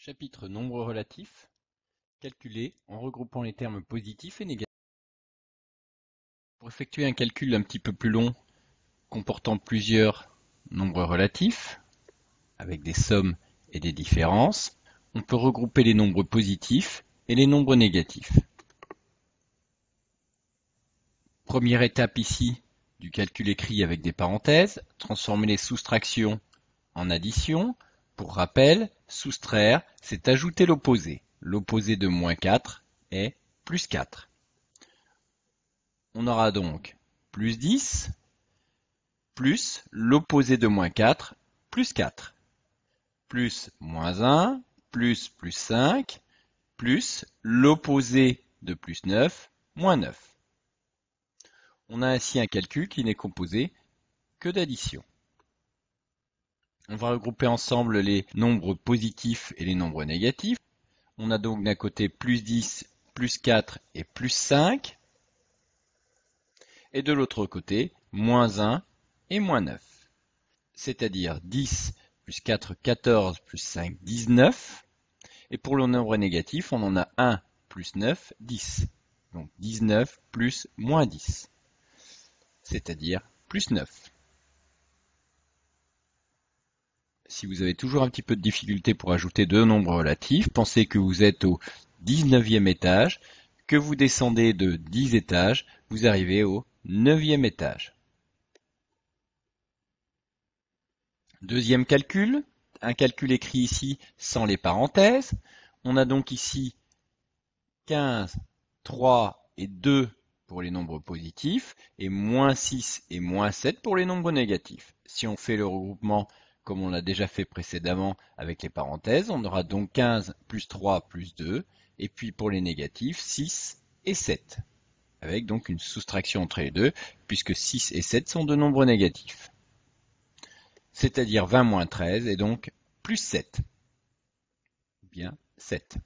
Chapitre Nombres relatifs, calculer en regroupant les termes positifs et négatifs. Pour effectuer un calcul un petit peu plus long, comportant plusieurs nombres relatifs, avec des sommes et des différences, on peut regrouper les nombres positifs et les nombres négatifs. Première étape ici du calcul écrit avec des parenthèses, transformer les soustractions en addition. Pour rappel, soustraire, c'est ajouter l'opposé. L'opposé de moins 4 est plus 4. On aura donc plus 10, plus l'opposé de moins 4, plus 4, plus moins 1, plus 5, plus l'opposé de plus 9, moins 9. On a ainsi un calcul qui n'est composé que d'addition. On va regrouper ensemble les nombres positifs et les nombres négatifs. On a donc d'un côté plus 10, plus 4 et plus 5. Et de l'autre côté, moins 1 et moins 9. C'est-à-dire 10 plus 4, 14, plus 5, 19. Et pour le nombre négatif, on en a 1 plus 9, 10. Donc 19 plus moins 10. C'est-à-dire plus 9. Si vous avez toujours un petit peu de difficulté pour ajouter deux nombres relatifs, pensez que vous êtes au 19e étage, que vous descendez de 10 étages, vous arrivez au 9e étage. Deuxième calcul, un calcul écrit ici sans les parenthèses. On a donc ici 15, 3 et 2 pour les nombres positifs et moins 6 et moins 7 pour les nombres négatifs. Si on fait le regroupement comme on l'a déjà fait précédemment avec les parenthèses, on aura donc 15 plus 3 plus 2, et puis pour les négatifs, 6 et 7, avec donc une soustraction entre les deux, puisque 6 et 7 sont de nombres négatifs. C'est-à-dire 20 moins 13, et donc plus 7. Bien, 7.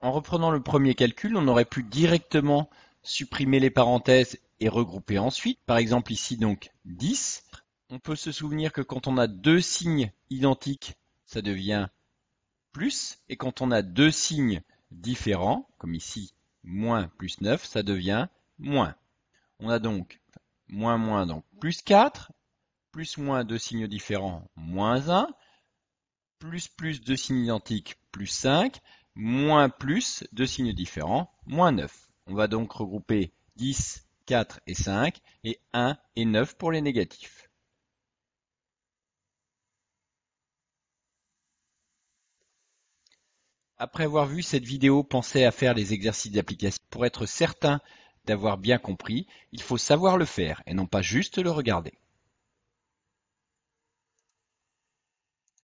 En reprenant le premier calcul, on aurait pu directement supprimer les parenthèses et regrouper ensuite. Par exemple ici donc 10. On peut se souvenir que quand on a deux signes identiques, ça devient plus. Et quand on a deux signes différents, comme ici moins plus 9, ça devient moins. On a donc moins donc plus 4, plus moins deux signes différents, moins 1, plus deux signes identiques, plus 5, moins plus deux signes différents, moins 9. On va donc regrouper 10, 4 et 5, et 1 et 9 pour les négatifs. Après avoir vu cette vidéo, pensez à faire les exercices d'application. Pour être certain d'avoir bien compris, il faut savoir le faire et non pas juste le regarder.